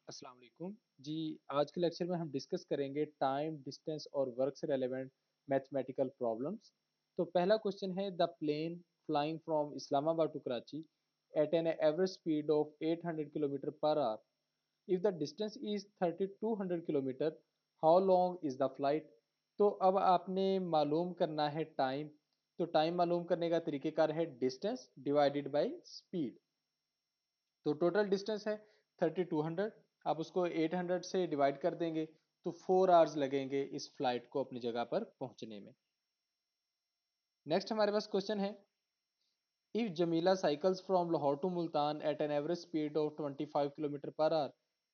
अस्सलाम वालेकुम जी। आज के लेक्चर में हम डिस्कस करेंगे टाइम डिस्टेंस और वर्क से रेलेवेंट मैथमेटिकल प्रॉब्लम्स। तो पहला क्वेश्चन है the plane flying from Islamabad to Karachi at an average speed of 800 kilometre per hour if the distance is 3200 kilometre, how long is the flight. तो अब आपने मालूम करना है टाइम। तो टाइम मालूम करने का तरीकेकार है डिस्टेंस डिवाइडेड बाय स्पीड। तो टोटल डिस्टेंस है 3200, आप उसको 800 से डिवाइड कर देंगे तो 4 आवर्स लगेंगे इस फ्लाइट को अपनी जगह पर पहुंचने में। नेक्स्ट हमारे पास क्वेश्चन है if Jamila cycles from Lahore to Multan at an average speed of 25 kilometre per hour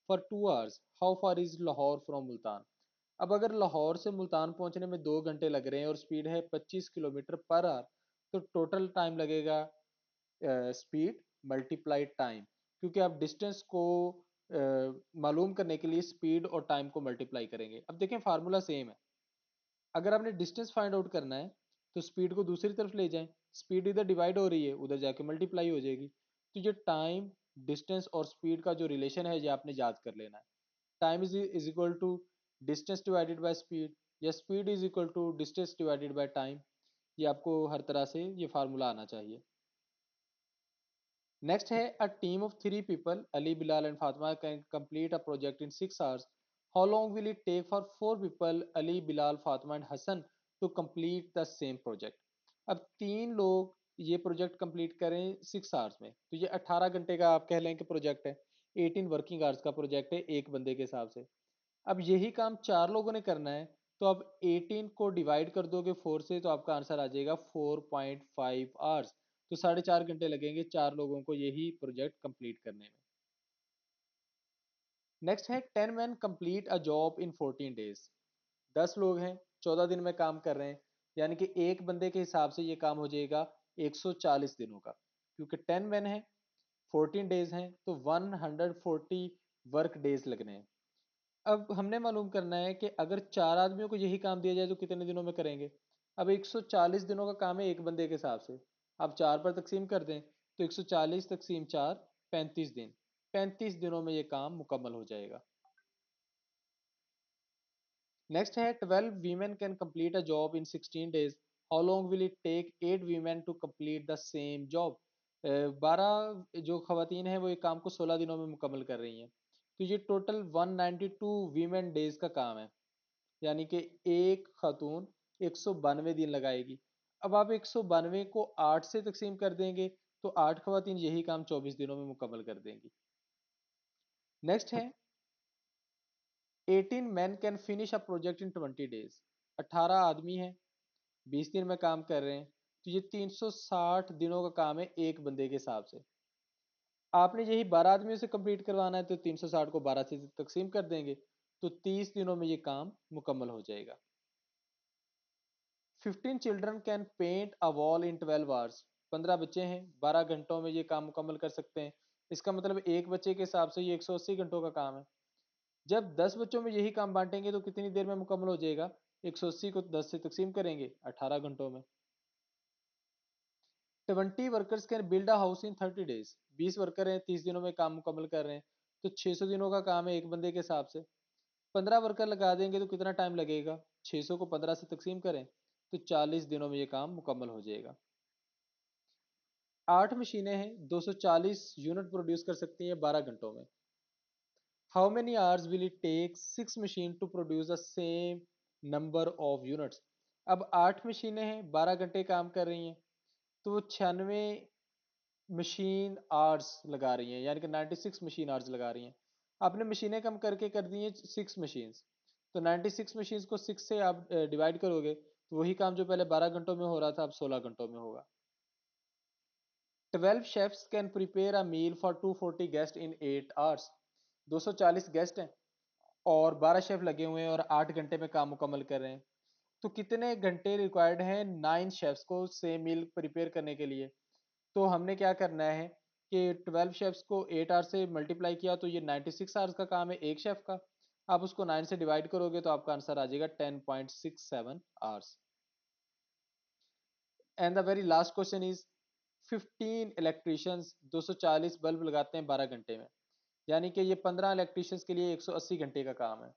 for 2 hours, how far is Lahore from Multan. अब अगर लाहौर से मुल्तान पहुंचने में 2 घंटे लग रहे हैं और स्पीड है 25 किलोमीटर पर आवर, तो टोटल टाइम लगेगा स्पीड मल्टीप्लाई टाइम, क्योंकि आप डिस्टेंस को मालूम करने के लिए स्पीड और टाइम को मल्टीप्लाई करेंगे। अब देखें फार्मूला सेम है। अगर आपने डिस्टेंस फाइंड आउट करना है तो स्पीड को दूसरी तरफ ले जाएं, स्पीड इधर डिवाइड हो रही है उधर जाके मल्टीप्लाई हो जाएगी। तो ये टाइम डिस्टेंस और स्पीड का जो रिलेशन है ये आपने याद कर लेना है। Time is equal to distance divided by speed, या speed is equal to distance divided by time. ये आपको हर तरह से ये फार्मूला आना चाहिए। नेक्स्ट है a team of 3 people Ali Bilal and Fatima can complete a project in 6 hours, how long will it take for 4 people Ali Bilal Fatima and Hasan to complete the same project. अब 3 लोग ये प्रोजेक्ट कंप्लीट करें 6 आवर्स में, तो ये 18 घंटे का आप कह लें कि प्रोजेक्ट है। 18 वर्किंग आवर्स का प्रोजेक्ट है एक बंदे के हिसाब से। अब यही काम 4 लोगों ने करना है, तो अब 18 को डिवाइड कर दोगे 4 से तो आपका आंसर आ जाएगा 4.5 आवर्स। तो 4.5 घंटे लगेंगे 4 लोगों को यही प्रोजेक्ट कंप्लीट करने में। नेक्स्ट है 10 man complete a job in 14 days. 10 लोग हैं 14 दिन में काम कर रहे हैं, यानी कि एक बंदे के हिसाब से ये काम हो जाएगा 140 दिनों का, क्योंकि 10 मैन है 14 डेज हैं तो 140 वर्क डेज लगने हैं। अब हमने मालूम करना है कि अगर 4 आदमियों को यही काम दिया जाए तो कितने दिनों में करेंगे। अब 140 दिनों का काम है एक बंदे के हिसाब से, आप 4 पर तकसीम कर दें तो 140 तकसीम 4 35 दिन। 35 दिनों में ये काम मुकम्मल हो जाएगा। नेक्स्ट है 12 women can complete a job in 16 days, how long will it take 8 women to complete the same job. 12 जो खवातीन हैं वो एक काम को 16 दिनों में मुकम्मल कर रही हैं, तो ये टोटल 192 वीमेन डेज का काम है, यानी कि एक खातून 192 दिन लगाएगी। अब आप 192 को 8 से तकसीम कर देंगे तो 8 खवातीन यही काम 24 दिनों में मुकम्मल कर देंगी। नेक्स्ट है 18 man can finish a project in 20 days. 18 आदमी हैं 20 दिन में काम कर रहे हैं, तो ये 360 दिनों का काम है एक बंदे के हिसाब से। आपने यही 12 आदमियों से कंप्लीट करवाना है तो 360 को 12 से तकसीम कर देंगे तो 30 दिनों में ये काम मुकम्मल हो जाएगा। 15 children can paint a wall in 12 hours. 15 बच्चे हैं 12 घंटों में ये काम मुकम्मल कर सकते हैं। इसका मतलब एक बच्चे के हिसाब से ये 180 घंटों का काम है। जब 10 बच्चों में यही काम बांटेंगे तो कितनी देर में मुकम्मल हो जाएगा। 180 को 10 से तकसीम करेंगे 18 घंटों में। 20 workers can build a house in 30 days. 20 worker हैं 30 दिनों में काम मुकम्मल कर रहे हैं, तो 600 दिनों का काम है एक बंदे के हिसाब से। 15 वर्कर लगा देंगे तो कितना टाइम लगेगा। 600 को 15 से तकसीम करें तो 40 दिनों में ये काम मुकम्मल हो जाएगा। 8 मशीनें हैं 240 यूनिट प्रोड्यूस कर सकती हैं 12 घंटों में। How many hours will it take 6 machine to produce the same number of units. अब 8 मशीनें हैं 12 घंटे काम कर रही हैं, तो वो 96 मशीन आवर्स लगा रही हैं, यानी कि 96 मशीन आवर्स लगा रही हैं। आपने मशीनें कम करके कर दी हैं 6 मशीन, तो 96 मशीन को 6 से आप डिवाइड करोगे तो वही काम जो पहले 12 घंटों में हो रहा था अब 16 घंटों में होगा। 12 chefs can prepare a meal for 240 guest in 8 hours. 240 guest हैं और 12 शेफ लगे हुए हैं और 8 घंटे में काम मुकम्मल कर रहे हैं, तो कितने घंटे रिक्वायर्ड हैं 9 शेफ्स को सेम मील प्रिपेयर करने के लिए। तो हमने क्या करना है कि 12 शेफ्स को 8 आवर्स से मल्टीप्लाई किया तो ये 96 आवर्स का काम है एक शेफ का। आप उसको 9 से डिवाइड करोगे तो आपका आंसर आ जाएगा 10.67 hours. And the very last question is 15 electricians 240 bulb लगाते हैं 12 घंटे में। यानी कि ये 15 इलेक्ट्रीशियंस के लिए 180 घंटे का काम है।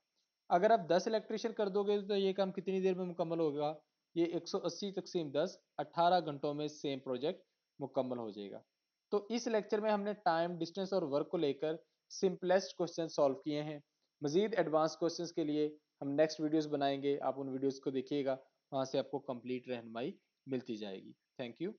अगर आप 10 इलेक्ट्रीशियन कर दोगे तो ये काम कितनी देर में मुकम्मल होगा? ये 180 तकसीम 10 18 घंटों में सेम प्रोजेक्ट मुकम्मल हो जाएगा। तो इस लेक्चर में हमने टाइम, डिस्टेंस और वर्क को लेकर सिंपलेस्ट क्वेश्चन सॉल्व किए हैं। मजीद एडवांस क्वेश्चंस के लिए हम नेक्स्ट वीडियोस बनाएंगे, आप उन वीडियोस को देखिएगा, वहां से आपको कंप्लीट रहनुमाई मिलती जाएगी। Thank you.